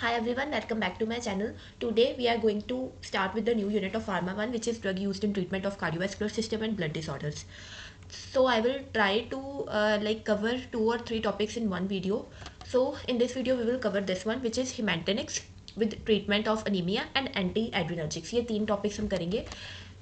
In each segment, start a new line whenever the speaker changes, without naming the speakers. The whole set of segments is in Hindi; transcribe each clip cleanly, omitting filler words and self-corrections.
Hi everyone, welcome back to my channel. Today we are going to start with the new unit of Pharma 1, which is drug used in treatment of cardiovascular system and blood disorders. So I will try to cover 2 or 3 topics in one video. So in this video we will cover this one, which is Hemantinics with treatment of anemia and anti-adrenergics. ये 3 topics हम करेंगे.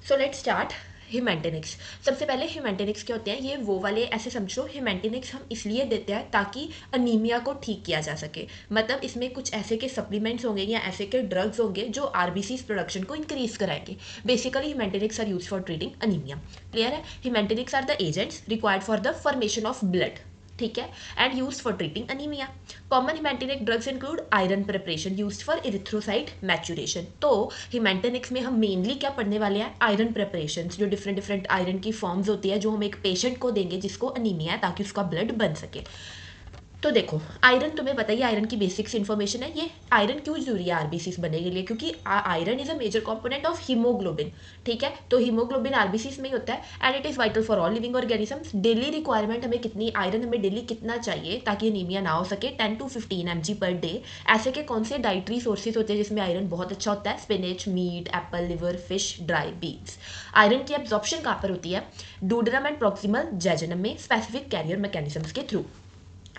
So let's start. हिमेंटेनिक्स. सबसे पहले हिमेंटेनिक्स क्या होते हैं, ये वो वाले ऐसे समझो, हिमेंटेनिक्स हम इसलिए देते हैं ताकि अनीमिया को ठीक किया जा सके. मतलब इसमें कुछ ऐसे के सप्लीमेंट्स होंगे या ऐसे के ड्रग्स होंगे जो आरबीसी प्रोडक्शन को इंक्रीज कराएंगे. Basically haematinics are use for treating anaemia. Clear है. Haematinics are the agents required for the formation of blood. ठीक है. And use for treating anaemia. Common haematinic drugs include iron preparation used for erythrocyte maturation. तो हिमेंटेनिक्स में हम मेनली क्या पढ़ने वाले हैं, आयरन प्रिपरेशन, जो डिफरेंट डिफरेंट आयरन की फॉर्म्स होती है जो हम एक पेशेंट को देंगे जिसको अनीमिया है ताकि उसका ब्लड बन सके. तो देखो, आयरन तुम्हें बताइए, आयरन की बेसिक्स इन्फॉर्मेशन है. ये आयरन क्यों जरूरी है आरबीसीस बनने के लिए, क्योंकि iron is a major component of haemoglobin. ठीक है. तो हीमोग्लोबिन आरबीसीस में ही होता है and it is vital for all living organisms. Daily requirement हमें कितनी आयरन, हमें डेली कितना चाहिए ताकि एनीमिया ना हो सके, 10 to 15 mg पर डे. ऐसे के कौन से डाइटरी सोर्सेज होते हैं जिसमें आयरन बहुत अच्छा होता है, spinach, meat, apple, liver, fish, dry beans. Iron की एब्जॉर्प्शन कहाँ पर होती है, डूडेनम एंड प्रॉक्सिमल जेजुनम में, स्पेसिफिक कैरियर मैकेनिज्म्स के थ्रू.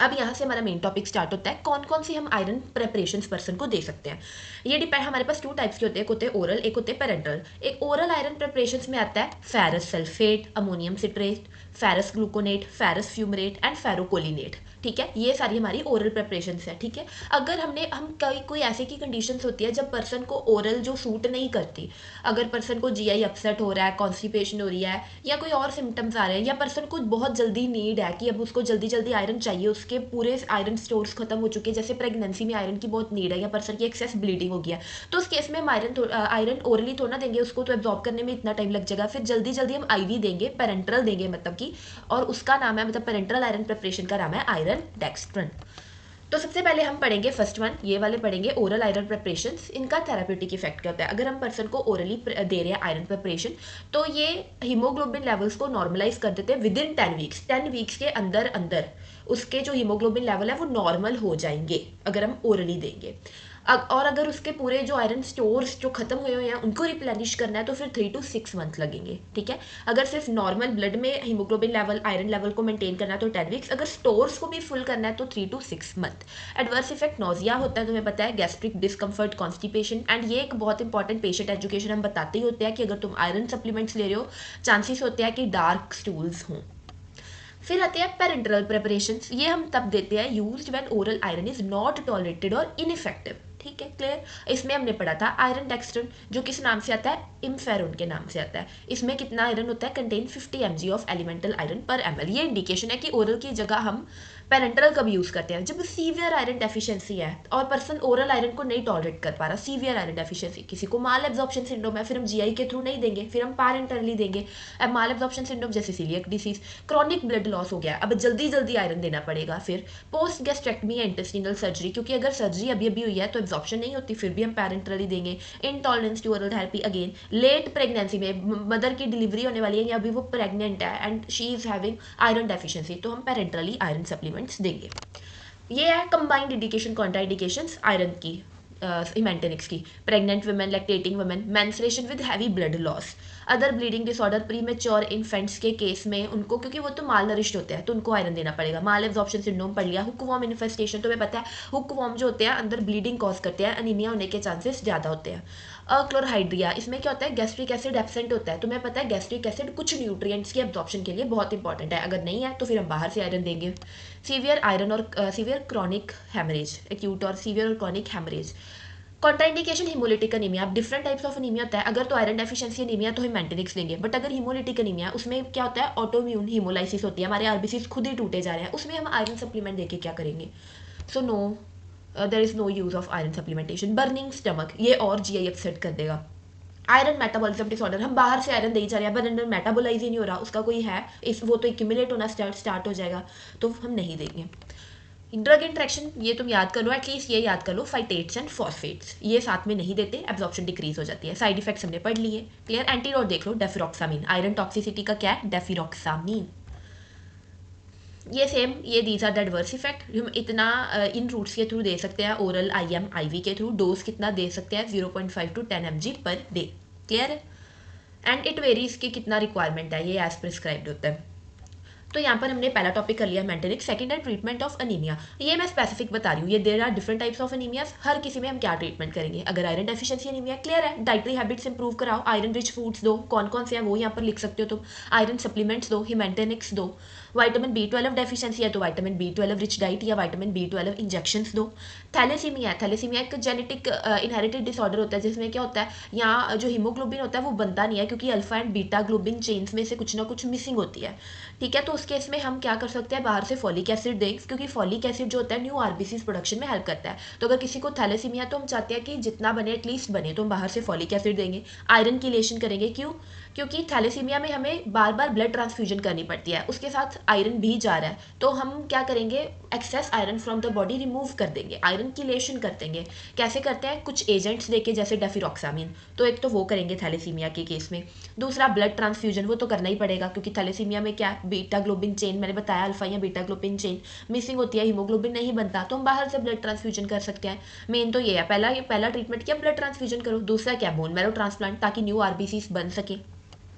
अब यहाँ से हमारा मेन टॉपिक स्टार्ट होता है, कौन कौन सी हम आयरन प्रेपरेशंस पर्सन को दे सकते हैं. ये डिपेंड, हमारे पास 2 टाइप्स के होते हैं, एक होते हैं ओरल, एक होते हैं पेरेंटल. एक ओरल आयरन प्रेपरेशंस में आता है ferrous sulphate, ammonium citrate, ferrous gluconate, ferrous fumarate and ferrocholinate. ठीक है. ये सारी हमारी ओरल प्रेपरेशंस है. ठीक है. अगर हम कोई ऐसे की कंडीशंस होती है जब पर्सन को ओरल जो सूट नहीं करती, अगर पर्सन को जीआई अपसेट हो रहा है, कॉन्स्टिपेशन हो रही है या कोई और सिम्टम्स आ रहे हैं, या पर्सन को बहुत जल्दी नीड है कि अब उसको जल्दी जल्दी आयरन चाहिए, उसके पूरे आयरन स्टोर्स खत्म हो चुके हैं, जैसे प्रेगनेंसी में आयरन की बहुत नीड है या पर्सन की एक्सेस ब्लीडिंग हो गया, तो उस केस में हम आयरन ओरली थोड़ा ना देंगे उसको, तो एब्जॉर्ब करने में इतना टाइम लग जाएगा. फिर जल्दी जल्दी हम आईवी देंगे, पेरेंट्रल देंगे मतलब कि, और उसका नाम है, मतलब पेरेंट्रल आयरन प्रिपरेशन का नाम है आयरन डेक्स्ट्रन. तो सबसे पहले हम पढ़ेंगे फर्स्ट वन, ये वाले पढ़ेंगे ओरल आयरन प्रिपरेशंस. इनका थेराप्यूटिक इफेक्ट क्या होता है. अगर हम पर्सन को ओरली दे रहे हैं आयरन प्रिपरेशन, तो ये हीमोग्लोबिन लेवल्स को नॉर्मलाइज कर देते हैं विद इन 10 वीक्स. 10 वीक्स के अंदर अंदर उसके जो हीमोग्लोबिन लेवल है वो नॉर्मल हो जाएंगे अगर हम ओरली देंगे. और अगर उसके पूरे जो आयरन स्टोर्स जो खत्म हुए हुए हैं उनको रिप्लेनिश करना है तो फिर 3 to 6 मंथ लगेंगे. ठीक है. अगर सिर्फ नॉर्मल ब्लड में हीमोग्लोबिन लेवल, आयरन लेवल को मेंटेन करना है तो 10 वीक्स, अगर स्टोर्स को भी फुल करना है तो 3 to 6 month. Adverse effect nausea होता है, तुम्हें पता है, गैस्ट्रिक डिस्कम्फर्ट, कॉन्स्टिपेशन. एंड ये एक बहुत इंपॉर्टेंट पेशेंट एजुकेशन हम बताते ही होते हैं कि अगर तुम आयरन सप्लीमेंट्स ले रहे हो, चांसेस होते हैं कि डार्क स्टूल्स हों. फिर आते हैं पेरेंट्रल प्रेपरेशंस. ये हम तब देते हैं used when oral iron is not tolerated और इनइफेक्टिव. ठीक है. क्लियर. इसमें हमने पढ़ा था आयरन डेक्स्ट्रन, जो किस नाम से आता है, इम्फेरोन के नाम से आता है. इसमें कितना आयरन होता है, contain 50 mg of elemental iron पर ml. ये इंडिकेशन है कि ओरल की जगह हम पेरेंट्रल कब यूज करते हैं, जब सीवियर आयरन डेफिशिएंसी है और पर्सन ओरल आयरन को नहीं टॉलरेट कर पा रहा. सीवियर आयरन डेफिशिएंसी, किसी को माल एब्जॉर्प्शन सिंड्रोम है, फिर हम जीआई के थ्रू नहीं देंगे, फिर हम पेरेंटरली देंगे. अब माल एब्जॉर्प्शन सिंड्रोम जैसे coeliac disease, chronic blood loss हो गया, अब जल्दी जल्दी आयरन देना पड़ेगा. फिर पोस्ट गैस्ट्रेक्टमी या इंटेस्टिनल सर्जरी, क्योंकि अगर सर्जरी अभी अभी हुई है तो एब्जॉर्प्शन नहीं होती, फिर भी हम पेरेंटरली देंगे. Intolerance to oral therapy, again late pregnancy में मदर की डिलीवरी होने वाली है या अभी वो प्रेग्नेंट है and she is having iron deficiency, तो हम पेरेंटरली आयरन सप्लीमेंट्स देंगे. ये है कंबाइंड इंडिकेशन, कॉन्ट्राइंडिकेशंस आयरन की, हिमेंटेनिक्स की. Pregnant women, lactating women, menstruation with heavy blood loss, other bleeding disorder, premature infants के केस में उनको, क्योंकि वो तो माल नरिश्ड होते हैं तो उनको आयरन देना पड़ेगा. माल एब्जॉर्प्शन सिंड्रोम पढ़ लिया. हुकवॉर्म इन्फेस्टेशन, तुम्हें पता है हुकवॉर्म जो होते हैं अंदर ब्लीडिंग कॉज करते हैं, अनीमिया होने के चांसेस ज़्यादा होते हैं. क्लोरहाइड्रिया, इसमें क्या होता है, गैस्ट्रिक एसिड एब्सेंट होता है. तुम्हें पता है गैस्ट्रिक एसिड कुछ न्यूट्रिएंट्स की एब्जॉर्प्शन के लिए बहुत इंपॉर्टेंट है, अगर नहीं है तो फिर हम बाहर से आयरन देंगे. सीवियर आयरन और सीवियर क्रॉनिक हेमरेज, एक्यूट और सीवियर और chronic haemorrhage. Contraindication haemolytic anaemia. अब डिफरेंट टाइप्स ऑफ अनीमिया होता है. अगर तो आयरन डेफिशिएंसी अनीमिया तो हम मेंटेनिक्स देंगे, बट अगर हिमोलिटिक अनीमिया, उसमें क्या होता है, ऑटोम्यून हिमोलाइसिस होती है, हमारे आरबीसीज खुद ही टूटे जा रहे हैं, उसमें हम आयरन सप्लीमेंट देके क्या करेंगे. So no, there is no use of iron supplementation. Burning stomach, ये और जीआई अपसेट कर देगा. आयरन मेटाबॉलिज्म डिसऑर्डर, हम बाहर से आयरन दे ही जा रहे हैं पर अंदर मेटाबोलाइज ही नहीं हो रहा, उसका कोई है इस, वो तो एक्यूमुलेट होना स्टार्ट हो जाएगा, तो हम नहीं देंगे. ड्रग इंट्रैक्शन, ये तुम याद कर लो, एटलीस्ट ये याद कर लो, फाइटेट्स एंड फॉस्फेट्स, ये साथ में नहीं देते, एब्जॉर्प्शन डिक्रीज हो जाती है. साइड इफेक्ट्स हमने पढ़ लिए. क्लियर. एंटीडोट देख लो, डेफिरॉक्सामिन. आयरन टॉक्सिसिटी का क्या है, डेफिरॉक्सामिन. ये सेम, ये these are the adverse effect. हम इतना इन रूट्स के थ्रू दे सकते हैं, ओरल IM IV के थ्रू। डोज कितना दे सकते हैं, 0.5 to 10 mg पर डे। क्लियर है? एंड इट वेरीज कि कितना रिक्वायरमेंट है, ये एज प्रिस्क्राइब्ड होता है। तो यहाँ पर हमने पहला टॉपिक कर लिया मेंटेनिक्स। सेकंड है ट्रीटमेंट ऑफ अनीमिया। ये मैं स्पेसिफिक बता रही हूँ, ये there are different types of anaemias, हर किसी में हम क्या ट्रीटमेंट करेंगे। अगर आयरन डेफिशिएंसी अनीमिया, क्लियर है, डाइटरी हैबिट्स इंप्रूव कराओ, आयरन रिच फूड्स दो, कौन कौन से हैं वो यहाँ पर लिख सकते हो तुम। आयरन सप्लीमेंट्स दो, हिमेंटेनिक्स दो। विटामिन B12 डेफिशिएंसी है तो विटामिन B12 रिच डाइट या विटामिन B12 इंजेक्शंस दो। थैलेसीमिया है, थैलेसीमिया एक जेनेटिक इनहेरिटेड डिसऑर्डर होता है जिसमें क्या होता है, यहाँ जो हीमोग्लोबिन होता है वो बनता नहीं है क्योंकि alpha and beta globin chains में से कुछ ना कुछ मिसिंग होती है। ठीक है, तो उस केस में हम क्या कर सकते हैं, बाहर से फॉलिक एसिड दें, क्योंकि फॉलिक एसिड जो होता है न्यू RBCs प्रोडक्शन में हेल्प करता है। तो अगर किसी को थैलेसीमिया, तो हम चाहते हैं कि जितना बने एटलीस्ट बने, तो हम बाहर से फॉलिक एसिड देंगे। आयरन की लेशन करेंगे, क्यों? क्योंकि थैलेसीमिया में हमें बार बार ब्लड ट्रांसफ्यूजन करनी पड़ती है, उसके साथ आयरन भी जा रहा है, तो हम क्या करेंगे, excess iron from the body remove कर देंगे, आयरन की लेशन कर देंगे। कैसे करते हैं, कुछ एजेंट्स देके, जैसे डेफिरॉक्सामिन, तो एक तो वो करेंगे थैलेसीमिया के केस में। दूसरा ब्लड ट्रांसफ्यूजन, वो तो करना ही पड़ेगा क्योंकि थैलेसीमिया में क्या, बीटा ग्लोबिन चेन, मैंने बताया अल्फा या बीटा ग्लोबिन चेन मिसिंग होती है, हीमोग्लोबिन नहीं बनता, तो हम बाहर से ब्लड ट्रांसफ्यूजन कर सकते हैं। मेन तो ये है, पहला ट्रीटमेंट क्या, ब्लड ट्रांसफ्यूजन करो। दूसरा क्या, बोन मैरो ट्रांसप्लांट, ताकि न्यू RBCs बन सके।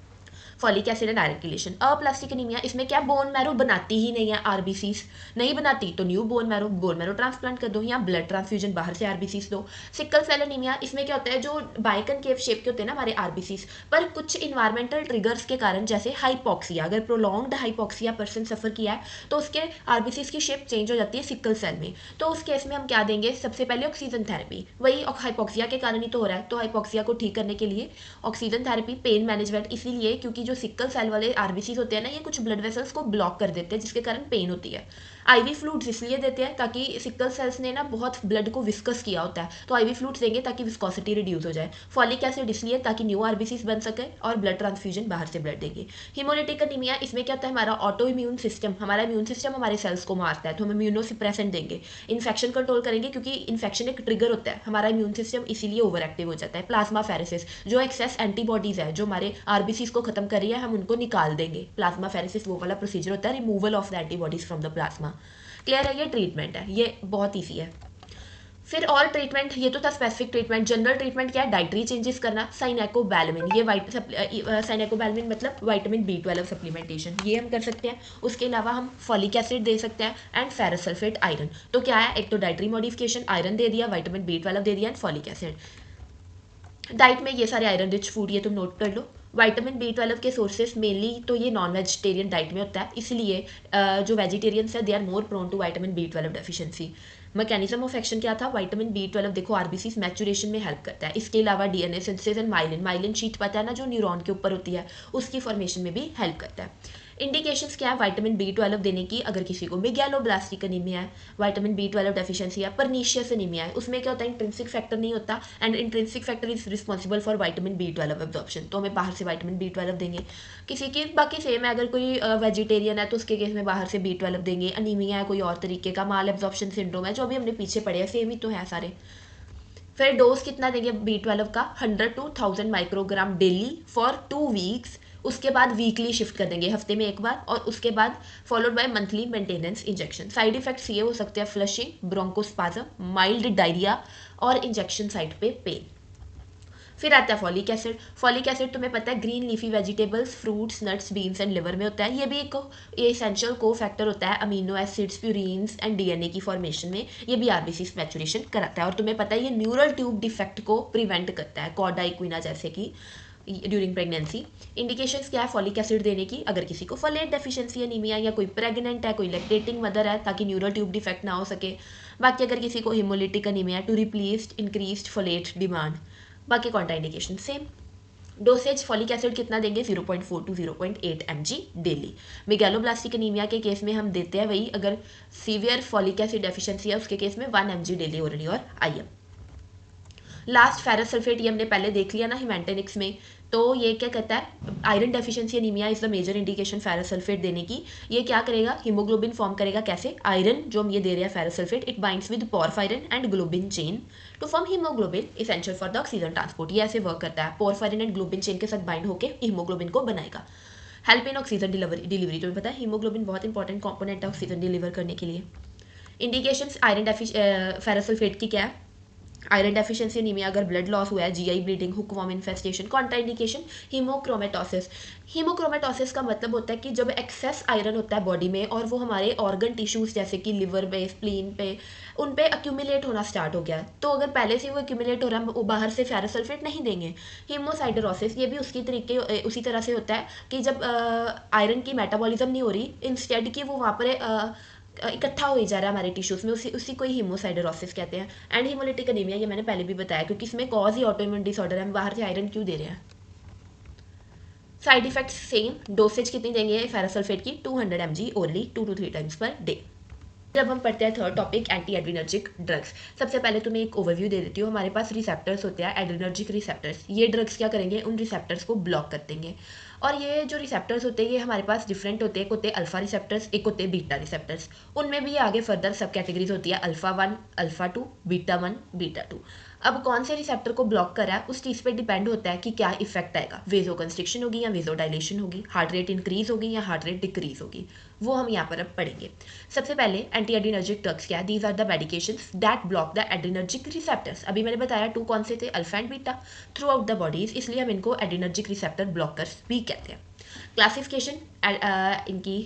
फॉलिक एसिड एंड आयरन की लेशन। अप्लास्टिक एनीमिया, इसमें क्या, बोन मैरो बनाती ही नहीं है RBCs, नहीं बनाती तो न्यू बोन मैरो ट्रांसप्लांट कर दो, या ब्लड ट्रांसफ्यूजन बाहर से RBCs दो। सिकल सेल एनीमिया, इसमें क्या होता है, जो बाइकनकेव शेप के होते हैं ना हमारे RBCs, पर कुछ इन्वायरमेंटल ट्रिगर्स के कारण, जैसे हाइपोक्सिया, अगर प्रोलॉन्ग्ड हाइपोक्सिया पर्सन सफर किया है तो उसके RBCs की शेप चेंज हो जाती है सिकल सेल में। तो उस केस में हम क्या देंगे, सबसे पहले ऑक्सीजन थेरेपी, वही हाइपोक्सिया के कारण ही तो हो रहा है, तो हाइपोक्सिया को ठीक करने के लिए ऑक्सीजन थेरेपी। पेन मैनेजमेंट, इसीलिए क्योंकि जो सिकल सेल वाले RBCs होते हैं ना, ये कुछ ब्लड वेसल्स को ब्लॉक कर देते हैं जिसके कारण पेन होती है। IV फ्लूइड्स इसलिए देते हैं ताकि सिकल सेल्स ने ना बहुत ब्लड को विस्कस किया होता है, तो IV फ्लूइड्स देंगे ताकि विस्कोसिटी रिड्यूस हो जाए। फॉलिक एसिड इसलिए ताकि न्यू RBCs बन सके, और ब्लड ट्रांसफ्यूजन बाहर से ब्लड देंगे। हिमोलिटिक अनीमिया, इसमें क्या होता है, हमारा ऑटो इम्यून सिस्टम, हमारा इम्यून सिस्टम हमारे सेल्स को मारता है, तो हम इम्यूनोसप्रेसेंट देंगे। इन्फेक्शन कंट्रोल करेंगे क्योंकि इन्फेक्शन एक ट्रिगर होता है, हमारा इम्यून सिस्टम इसीलिए ओवर एक्टिव हो जाता है। प्लाज्मा फेरेसिस, जो एक्सेस एंटीबॉडीज है जो हमारे RBCs को खत्म कर रही है, हम उनको निकाल देंगे। प्लाज्मा फेरेसिस वो वाला प्रोसीजर होता है, removal of the antibodies from the plasma. Clear है? ये ट्रीटमेंट है, ये बहुत ईजी है। फिर और ट्रीटमेंट, ये तो था स्पेसिफिक ट्रीटमेंट। जनरल ट्रीटमेंट क्या है, डाइटरी चेंजेस करना। साइनेकोबैलामिन, ये साइनेकोबैलामिन मतलब विटामिन B12 सप्लीमेंटेशन, ये हम कर सकते हैं। उसके अलावा हम फॉलिक एसिड दे सकते हैं एंड फेरस सल्फेट आयरन। तो क्या है, एक तो डाइटरी मॉडिफिकेशन, आयरन दे दिया, विटामिन B12 दे दिया एंड फॉलिक एसिड। डाइट में ये सारे आयरन रिच फूड, ये तुम नोट कर लो। विटामिन B12 के सोर्सेस मेनली तो ये नॉन वेजिटेरियन डाइट में होता है, इसलिए जो वेजिटेरियंस है they are more prone to vitamin B12 deficiency. Mechanism of action क्या था, विटामिन B12 देखो RBCs मैचुरेशन में हेल्प करता है। इसके अलावा DNA synthesis and myelin sheath पता है ना, जो न्यूरॉन के ऊपर होती है, उसकी फॉर्मेशन में भी हेल्प करता है। इंडिकेशंस क्या है विटामिन B12 देने की, अगर किसी को मेगैलोब्लास्टिक एनीमिया है, विटामिन B12 डेफिशिएंसी है, परनीशियस एनीमिया है, उसमें क्या होता है, इंट्रिंसिक फैक्टर नहीं होता, and intrinsic factor is responsible for vitamin B12 absorption, तो हमें बाहर से विटामिन B12 देंगे। किसी की बाकी सेम है, अगर कोई वेजिटेरियन है तो उसके केस में बाहर से B12 देंगे। अनीमिया है कोई और तरीके का, माल एब्जॉर्प्शन सिंड्रोम है, जो अभी हमने पीछे पढ़े हैं, सेम ही तो है सारे। फिर डोज कितना देंगे B12 का, 100 to 1000 microgram daily for 2 weeks. उसके बाद वीकली शिफ्ट कर देंगे, हफ्ते में एक बार, और उसके बाद followed by monthly maintenance injection. Side effects ये हो सकते हैं, फ्लशिंग, ब्रोंकोस्पाज्म, माइल्ड डायरिया और इंजेक्शन साइट पे पेन। फिर आता है फॉलिक एसिड। फॉलिक एसिड तुम्हें पता है green leafy vegetables, fruits, nuts, beans and liver में होता है। ये भी एक एसेंशियल को फैक्टर होता है amino acids, purines and DNA की फॉर्मेशन में। ये भी RBCs मैचुरेशन कराता है, और तुम्हें पता है ये न्यूरल ट्यूब डिफेक्ट को प्रिवेंट करता है, कॉडा इक्विना जैसे कि ड्यूरिंग प्रेगनेंसी। इंडिकेशंस क्या है फॉलिक एसिड देने की, अगर किसी को फोलेट डेफिशिएंसी एनीमिया, या कोई प्रेग्नेंट है, कोई लैक्टेटिंग मदर है, ताकि न्यूरल ट्यूब डिफेक्ट ना हो सके। बाकी अगर किसी को haemolytic anaemia, to replace increased folate demand. बाकी contraindication same. Dosage folic acid कितना देंगे, 0.4 to 0.8 mg daily. Megaloblastic anaemia के केस में हम देते हैं वही, अगर सीवियर फॉलिक एसिड डेफिशिएंसी है उसके केस में 1 mg डेली ओरली और IM। लास्ट फेरस सल्फेट, ये हमने पहले देख लिया ना हिमेंटेनिक्स में, तो ये क्या कहता है, iron deficiency anaemia is the major indication ferrous sulphate देने की। ये क्या करेगा, हीमोग्लोबिन फॉर्म करेगा, कैसे, आयरन जो हम ये दे रहे हैं ferrous sulphate, it binds with porphyrin and globin chain to form haemoglobin essential for the oxygen transport. ये ऐसे वर्क करता है, पोरफायरिन एंड ग्लोबिन चेन के साथ बाइंड होकर हीमोग्लोबिन को बनाएगा। हेल्प इन ऑक्सीजन डिलीवरी, तुम्हें पता है हीमोग्लोबिन बहुत इंपॉर्टेंट कंपोनेंट है ऑक्सीजन डिलीवर करने के लिए। इंडिकेशंस आयरन फेरस सल्फेट की क्या है, आयरन डेफिशिएंसी एनीमिया, अगर ब्लड लॉस हुआ है, GI bleeding, hookworm infestation. Contraindication haemochromatosis. Haemochromatosis का मतलब होता है कि जब एक्सेस आयरन होता है बॉडी में और वो हमारे ऑर्गन टिश्यूज जैसे कि लिवर पे, स्प्लीन पे, उन पे अक्यूमुलेट होना स्टार्ट हो गया, तो अगर पहले से वो अक्यूमुलेट हो रहा है, वो बाहर से फेरस सल्फेट नहीं देंगे। हीमोसाइडरोसिस, ये भी उसी तरह से होता है कि जब आयरन की मेटाबॉलिज्म नहीं हो रही, इंस्टेड कि वो वहाँ पर इकट्ठा हो ही जा रहा है हमारे टिश्यूज में, उसी को ही हीमोसाइडरोसिस कहते हैं। एंड हीमोलिटिक एनीमिया, ये मैंने पहले भी बताया, क्योंकि इसमें कॉज ही ऑटोइम्यून डिसऑर्डर है, हम बाहर से आयरन क्यों दे रहे हैं। साइड इफेक्ट्स सेम, डोसेज कितनी देंगे फेरस सल्फेट की, 200 mg orally 2 to 3 times per day. जब हम पढ़ते हैं third topic anti adrenergic drugs. सबसे पहले तुम्हें एक ओवरव्यू दे देती हूँ। हमारे पास रिसेप्टर्स होते हैं, एड्रीनर्जिक रिसेप्टर्स। ये ड्रग्स क्या करेंगे, उन रिसेप्टर्स को ब्लॉक कर देंगे। और ये जो रिसेप्टर्स होते हैं ये हमारे पास डिफरेंट होते हैं, एक होते हैं अल्फा रिसेप्टर्स, एक होते हैं बीटा रिसेप्टर्स। उनमें भी आगे फर्दर सब कैटेगरीज होती है, अल्फा 1, अल्फा 2, बीटा 1, बीटा 2। अब कौन से रिसेप्टर को ब्लॉक करा है उस चीज़ पे डिपेंड होता है कि क्या इफेक्ट आएगा, वेजो कंस्ट्रिक्शन होगी या वेजो डायलेशन होगी, हार्ट रेट इंक्रीज होगी या हार्ट रेट डिक्रीज होगी, वो हम यहाँ पर अब पढ़ेंगे। सबसे पहले एंटी एड्रीनर्जिक ड्रग्स क्या है, these are the medications that block the adrenergic receptors. अभी मैंने बताया 2 कौन से थे, alpha and beta, throughout the bodies, इसलिए हम इनको एड्रीनर्जिक रिसेप्टर ब्लॉकर्स भी कहते हैं। क्लासिफिकेशन इनकी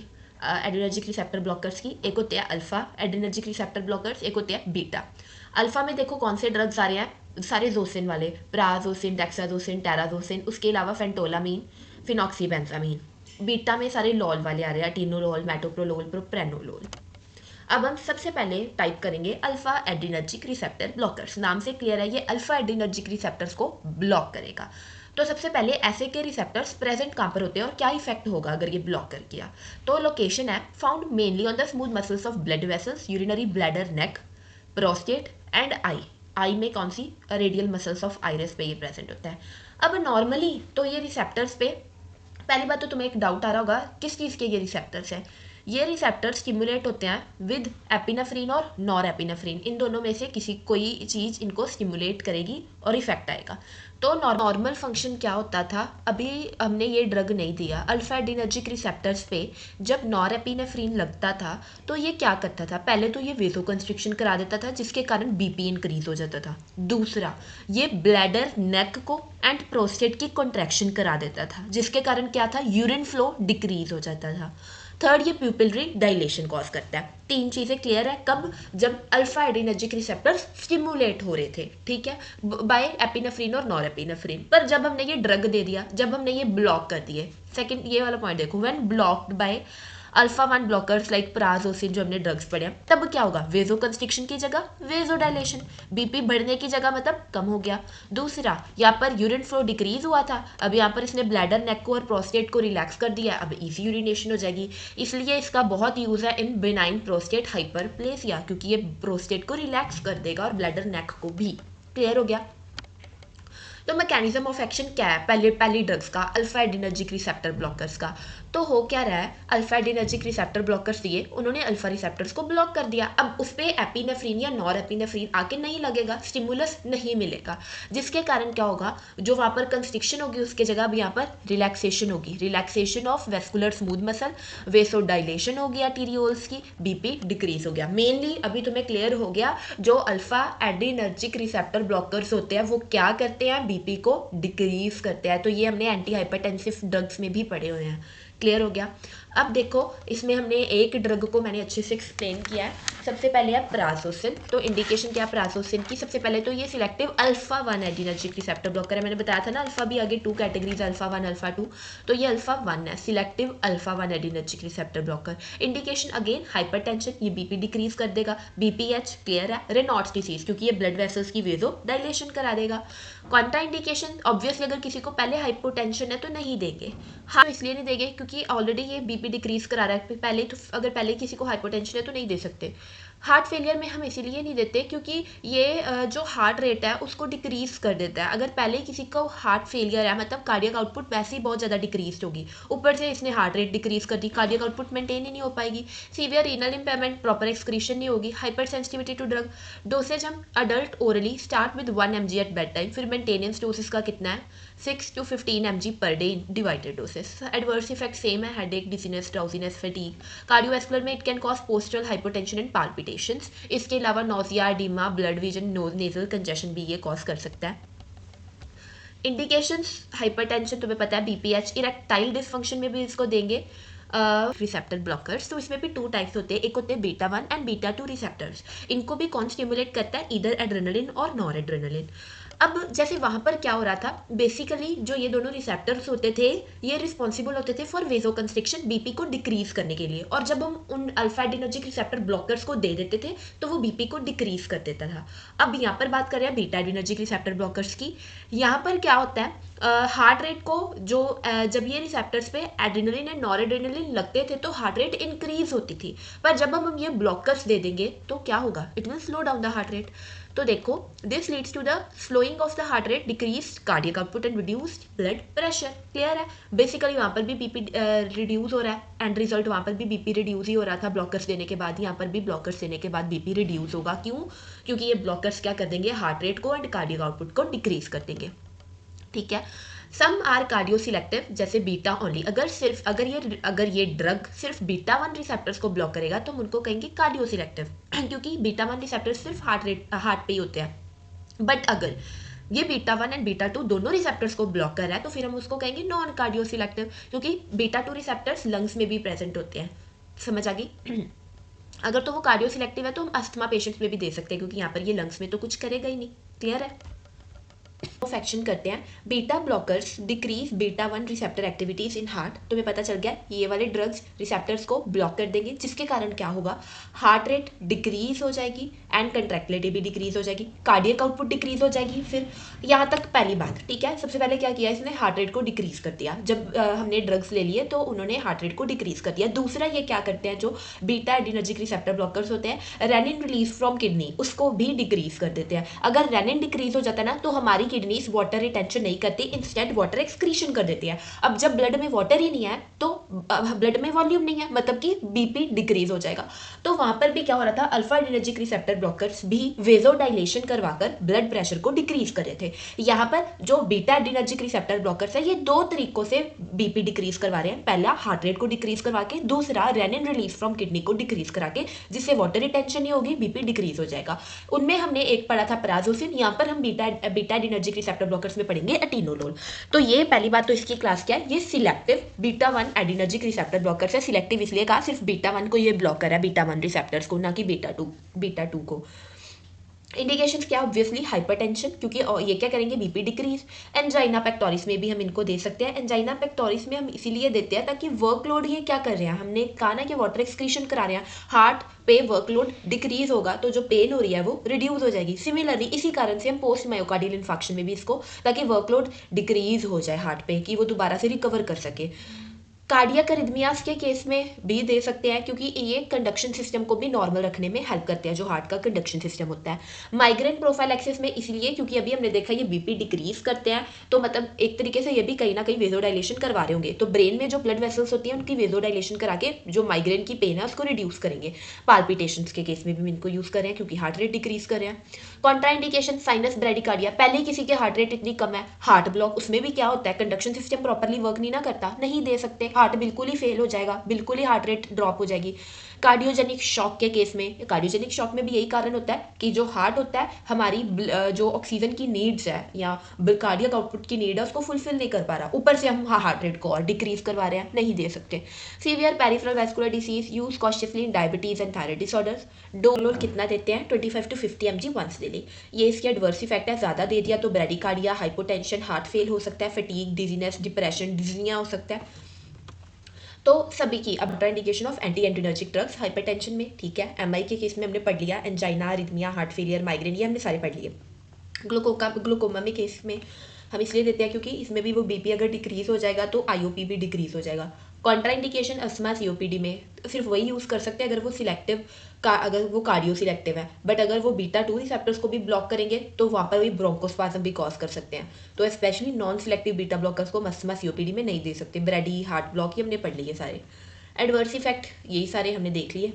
एड्रीनर्जिक रिसेप्टर ब्लॉकर्स की, एक होते हैं अल्फा एड्रीनर्जिक रिसेप्टर ब्लॉकर्स, एक होते हैं बीटा। अल्फा में देखो कौन से ड्रग्स आ रहे हैं, सारे जोसिन वाले, प्राजोसिन, डेक्साजोसिन, टेराजोसिन, उसके अलावा फेंटोलामीन, फिनॉक्सीबेंजामीन। बीटा में सारे लॉल वाले आ रहे हैं, टीनोलोल, मेटोप्रोलोल, प्रोप्रेनोलोल। अब हम सबसे पहले टाइप करेंगे अल्फा एड्रीनर्जिक रिसेप्टर ब्लॉकर्स। नाम से क्लियर है, ये अल्फा एड्रीनर्जिक रिसेप्टर्स को ब्लॉक करेगा। तो सबसे पहले ऐसे के रिसेप्टर्स प्रेजेंट कहाँ पर होते हैं और क्या इफेक्ट होगा अगर ये ब्लॉक कर किया। तो लोकेशन है found mainly on the smooth muscles of blood vessels, urinary bladder, neck, prostate and eye. Eye में कौन सी, रेडियल मसल्स ऑफ आइरिस पे ये प्रेजेंट होता है। अब नॉर्मली तो ये रिसेप्टर्स पे, पहली बात तो तुम्हें एक डाउट आ रहा होगा किस चीज़ के ये रिसेप्टर्स हैं। ये रिसेप्टर्स स्टिमुलेट होते हैं विद एपिनेफ्रीन और नॉर एपिनेफ्रीन, इन दोनों में से किसी कोई चीज़ इनको स्टिमुलेट करेगी और इफेक्ट आएगा। तो नॉर्मल फंक्शन क्या होता था, अभी हमने ये ड्रग नहीं दिया, अल्फा एड्रीनर्जिक रिसेप्टर्स पे जब नॉर एपिनेफ्रीन लगता था तो ये क्या करता था, पहले तो ये वेजो कंस्ट्रिक्शन करा देता था जिसके कारण बीपी इंक्रीज हो जाता था। दूसरा, ये ब्लैडर, नेक को एंड प्रोस्टेट की कॉन्ट्रैक्शन करा देता था जिसके कारण क्या था, यूरिन फ्लो डिक्रीज हो जाता था। थर्ड, ये प्यूपिलरी डायलेशन कॉज करता है। 3 चीज़ें क्लियर है, कब, जब अल्फा एड्रीनर्जिक रिसेप्टर्स स्टिमुलेट हो रहे थे, ठीक है, बाय एपिनेफ्रीन और नॉर एपिनेफ्रीन। पर जब हमने ये ड्रग दे दिया, जब हमने ये ब्लॉक कर दिए, सेकंड ये वाला पॉइंट देखो, when blocked by alpha 1 blockers like prazosin जो हमने ड्रग्स पढ़े हैं, तब क्या होगा, वेजो कंस्ट्रिक्शन की जगह वेजो डायलेशन, बीपी बढ़ने की जगह मतलब कम हो गया। दूसरा, यहाँ पर यूरिन फ्लो डिक्रीज हुआ था, अब यहाँ पर इसने ब्लैडर, नेक को और प्रोस्टेट को रिलैक्स कर दिया, अब इजी यूरिनेशन हो जाएगी। इसलिए इसका बहुत यूज है इन बिनाइन प्रोस्टेट हाइपरप्लेसिया, क्योंकि ये प्रोस्टेट को रिलैक्स कर देगा और ब्लैडर, नेक को भी। क्लियर हो गया। तो मैकेनिज्म ऑफ एक्शन क्या है, पहली ड्रग्स का, अल्फा एड्रीनर्जिक रिसेप्टर ब्लॉकर्स का। तो हो क्या रहा है, अल्फा एड्रीनर्जिक रिसेप्टर ब्लॉकर्स दिए, उन्होंने अल्फा रिसेप्टर्स को ब्लॉक कर दिया। अब उस पर एपिनेफ्रीन या नॉर एपिनेफ्रीन आके नहीं लगेगा, स्टिमुलस नहीं मिलेगा, जिसके कारण क्या होगा, जो वहाँ पर कंस्ट्रिक्शन होगी उसके जगह अब यहाँ पर रिलैक्सेशन होगी, relaxation of vascular smooth muscle, वेसो dilation हो गया टीरियोल्स की, बीपी डिक्रीज हो गया। मेनली अभी तुम्हें क्लियर हो गया, जो अल्फा एड्रीनर्जिक रिसेप्टर ब्लॉकर्स होते हैं वो क्या करते हैं, बीपी को डिक्रीज करते हैं। तो ये हमने एंटी हाइपरटेंसिव ड्रग्स में भी पढ़े हुए हैं। क्लियर हो गया। अब देखो इसमें हमने एक ड्रग को मैंने अच्छे से एक्सप्लेन किया है। सबसे पहले है प्राजोसिन। तो इंडिकेशन क्या है प्राजोसिन की, सबसे पहले तो ये selective alpha 1 adrenergic receptor blocker है। मैंने बताया था ना अल्फा भी आगे 2 कैटेगरीज, अल्फा 1 अल्फा 2, तो ये अल्फा 1 है, selective alpha 1 adrenergic receptor blocker. Indication again hypertension, ये बीपी डिक्रीज कर देगा, बीपीएच क्लियर है, रेनॉल्ड्स डिसीज क्योंकि ये ब्लड वेसल्स की वेजो डायलेशन करा देगा। कॉन्ट्रा इंडिकेशन ऑब्वियसली अगर किसी को पहले हाइपोटेंशन है तो नहीं देंगे, हाँ इसलिए नहीं देंगे क्योंकि ऑलरेडी ये बीपी डिक्रीज करा रहा है पहले, तो अगर पहले किसी को हाइपोटेंशन है तो नहीं दे सकते। हार्ट फेलियर में हम इसीलिए नहीं देते क्योंकि ये जो हार्ट रेट है उसको डिक्रीज कर देता है। अगर पहले किसी को हार्ट फेलियर है मतलब कार्डियक आउटपुट वैसे ही बहुत ज़्यादा डिक्रीज होगी, ऊपर से इसने हार्ट रेट डिक्रीज कर दी, कार्डियक आउटपुट मेंटेन ही नहीं हो पाएगी, severe renal impairment, proper excretion नहीं होगी, hyper sensitivity to drug. Dosage हम adult orally start with 1 mg at bed time, फिर मेंटेनेंस डोसेस का कितना है 6 to 15 mg पर day divided doses. Adverse effect same है, headache, dizziness, drowsiness, fatigue. Cardiovascular में it can cause postural hypotension and palpitations. इसके अलावा nausea, oedema, blood vision, nose nasal congestion भी ये कॉज कर सकता है। इंडिकेशंस हाइपरटेंशन तुम्हें पता है, बीपीएच, इरेक्टाइल डिसफंक्शन में भी इसको देंगे। रिसेप्टर ब्लॉकर्स, तो इसमें भी 2 टाइप्स होते हैं, एक होते हैं बीटा 1 एंड बीटा 2 रिसेप्टर्स। इनको भी कौन स्टिमुलेट करता है, इधर एड्रेनलिन और नॉर एड्रेनलिन। अब जैसे वहाँ पर क्या हो रहा था, बेसिकली जो ये दोनों रिसेप्टर्स होते थे ये रिस्पॉन्सिबल होते थे फॉर वेजोकंस्ट्रिक्शन, बीपी को डिक्रीज करने के लिए, और जब हम उन अल्फा एडिनर्जिक रिसेप्टर ब्लॉकर्स को दे देते थे तो वो बीपी को डिक्रीज कर देता था। अब यहाँ पर बात कर रहे हैं बीटा एडिनर्जिक रिसेप्टर ब्लॉकर्स की। यहाँ पर क्या होता है, हार्ट रेट को जो जब ये रिसेप्टर्स पे एड्रेनलिन एंड नॉर एड्रेनलिन लगते थे तो हार्ट रेट इंक्रीज होती थी, पर जब हम ये ब्लॉकर्स दे देंगे तो क्या होगा, it will slow down the heart rate. तो देखो, this leads to the slowing of the heart rate, decrease cardiac output and reduced blood pressure. Clear है, बेसिकली वहाँ पर भी बीपी रिड्यूस हो रहा है, एंड रिजल्ट वहाँ पर भी बीपी रिड्यूस ही हो रहा था ब्लॉकर्स देने के बाद, यहाँ पर भी ब्लॉकर्स देने के बाद बीपी रिड्यूस होगा। क्यों? क्योंकि ये ब्लॉकर्स क्या कर देंगे, हार्ट रेट को एंड कार्डियक आउटपुट को डिक्रीज कर देंगे। ठीक है, सम आर कार्डियो सिलेक्टिव, जैसे बीटा ओनली। अगर ये ड्रग सिर्फ बीटा 1 रिसेप्टर्स को ब्लॉक करेगा तो हम उनको कहेंगे कार्डियो सिलेक्टिव क्योंकि बीटा 1 रिसेप्टर्स सिर्फ हार्ट पे ही होते हैं। बट अगर ये बीटा 1 एंड बीटा 2 दोनों रिसेप्टर्स को ब्लॉक कर रहा है तो फिर हम उसको कहेंगे नॉन कार्डियो सिलेक्टिव, क्योंकि बीटा 2 रिसेप्टर्स लंग्स में भी प्रेजेंट होते हैं। समझ आ गई? अगर तो वो कार्डियो सिलेक्टिव है तो हम अस्थमा पेशेंट्स में भी दे सकते हैं क्योंकि यहाँ पर ये लंग्स में तो कुछ करेगा ही नहीं। क्लियर है? फैक्शन करते हैं, beta blockers decrease beta 1 receptor activities in heart. तुम्हें पता चल गया ये वाले ड्रग्स रिसेप्टर्स को ब्लॉक कर देंगे, जिसके कारण क्या होगा, हार्ट रेट डिक्रीज हो जाएगी एंड कंट्रैक्टिलिटी भी डिक्रीज हो जाएगी, कार्डियक आउटपुट डिक्रीज हो जाएगी। फिर यहाँ तक पहली बात, ठीक है। सबसे पहले क्या किया इसने, हार्ट रेट को डिक्रीज कर दिया। जब हमने ड्रग्स ले लिए तो उन्होंने हार्ट रेट को डिक्रीज कर दिया। दूसरा ये क्या करते हैं, जो बीटा एडिनर्जिक रिसेप्टर ब्लॉकर्स होते हैं, रेनिन रिलीज फ्रॉम किडनी उसको भी डिक्रीज कर देते हैं। अगर रेनिन डिक्रीज हो जाता है ना तो हमारी किडनीज वाटर रिटेंशन नहीं करती, इंस्टेड वाटर एक्सक्रीशन कर देती है। अब जब ब्लड में वाटर ही नहीं है तो ब्लड में वॉल्यूम नहीं है, मतलब कि बीपी डिक्रीज हो जाएगा। तो वहां पर भी क्या हो रहा था, अल्फा एडिनर्जिक रिसेप्टर ब्लॉकर्स भी वेजोडाइलेशन करवाकर ब्लड प्रेशर को डिक्रीज कर रहे थे। यहाँ पर जो बीटा एडिनर्जिक रिसेप्टर ब्लॉकर्स है ये 2 तरीकों से बीपी डिक्रीज करवा रहे हैं। पहला हार्ट रेट को डिक्रीज करवा के, दूसरा रेनिन रिलीज फ्रॉम किडनी को डिक्रीज करा के, जिससे वाटर रिटेंशन नहीं होगी, बीपी डिक्रीज हो जाएगा। उनमें हमने एक पढ़ा था प्राजोसिन, यहाँ पर हम बीटा एडिनर्जिक रिसेप्टर ब्लॉकर्स में पढ़ेंगे एटिनोलोल। तो ये पहली बात तो इसकी क्लास क्या है, ये selective beta 1 adrenergic receptor blockers है। सिलेक्टिव इसलिए कहा, सिर्फ बीटा 1 को ये ब्लॉक कर है, बीटा 1 रिसेप्टर्स को, ना कि बीटा 2 को। इंडिकेशंस क्या, ऑब्वियसली हाइपरटेंशन, क्योंकि ये क्या करेंगे, बीपी डिक्रीज। एंजाइना पेक्टोरिस में भी हम इनको दे सकते हैं। एंजाइना पेक्टोरिस में हम इसीलिए देते हैं ताकि वर्कलोड ये क्या कर रहे हैं, हमने कहा ना कि वाटर एक्सक्रीशन करा रहे हैं, हार्ट पे वर्कलोड डिक्रीज होगा तो जो पेन हो रही है वो रिड्यूस हो जाएगी। सिमिलरली इसी कारण से हम पोस्ट मायोकार्डियल इन्फार्क्शन में भी इसको, ताकि वर्कलोड डिक्रीज हो जाए हार्ट पे, कि वो दोबारा से रिकवर कर सके। कार्डियक अरिथमियास के केस में भी दे सकते हैं क्योंकि ये कंडक्शन सिस्टम को भी नॉर्मल रखने में हेल्प करते हैं, जो हार्ट का कंडक्शन सिस्टम होता है। माइग्रेन प्रोफाइलैक्सिस में इसलिए क्योंकि अभी हमने देखा ये बीपी डिक्रीज करते हैं, तो मतलब एक तरीके से ये भी कहीं ना कहीं वेजोडाइलेशन करवा रहे होंगे, तो ब्रेन में जो ब्लड वेसल्स होती हैं उनकी वेजोडाइलेशन करा के जो माइग्रेन की पेन है उसको रिड्यूस करेंगे। पाल्पिटेशंस के केस में भी इनको यूज कर रहे हैं क्योंकि हार्ट रेट डिक्रीज कर रहे हैं। कॉन्ट्राइंडिकेशन साइनस ब्रेडिकार्डिया, पहले किसी के हार्ट रेट इतनी कम है, हार्ट ब्लॉक, उसमें भी क्या होता है, कंडक्शन सिस्टम प्रॉपरली वर्क नहीं ना करता, नहीं दे सकते, हार्ट बिल्कुल ही फेल हो जाएगा, बिल्कुल ही हार्ट रेट ड्रॉप हो जाएगी। कार्डियोजेनिक शॉक के केस में, कार्डियोजेनिक शॉक में भी यही कारण होता है कि जो हार्ट होता है हमारी जो ऑक्सीजन की नीड्स है या कार्डियक आउटपुट की नीड है उसको फुलफिल नहीं कर पा रहा, ऊपर से हम हार्ट रेट को और डिक्रीज करवा रहे हैं, नहीं दे सकते। Severe peripheral vascular disease, use cautiously in diabetes and thyroid disorders. डोलोल कितना देते हैं, 25 to 50 mg वंस डेली। ये इसके एडवर्स इफेक्ट है, ज्यादा दे दिया तो ब्रेडिकार्डिया, हाइपोटेंशन, हार्ट फेल हो सकता है, फटीग, डिजीनेस, डिप्रेशन, डिजीनिया हो सकता है। तो सभी की अब indication of anti antiadrenergic drugs hypertension में, ठीक है। एमआई के केस में हमने पढ़ लिया, angina, arrhythmia, heart failure, migraine, ये हमने सारे पढ़ लिए। ग्लूकोमा में केस में हम इसलिए देते हैं क्योंकि इसमें भी वो बीपी अगर डिक्रीज हो जाएगा तो आईओपी भी डिक्रीज हो जाएगा। कॉन्ट्राइंडिकेशन अस्थमा सीओपीडी में सिर्फ वही यूज़ कर सकते हैं अगर वो सिलेक्टिव का, अगर वो कार्डियो सिलेक्टिव है, बट अगर वो बीटा 2 रिसेप्टर्स को भी ब्लॉक करेंगे तो वहाँ पर भी ब्रोंकोस्पाज्म भी कॉज कर सकते हैं। तो specially non selective beta blockers को अस्थमा सीओपीडी में नहीं दे सकते। ब्रेडी, हार्ट ब्लॉक, ये हमने पढ़ लिए सारे। एडवर्स इफेक्ट यही सारे हमने देख लिए।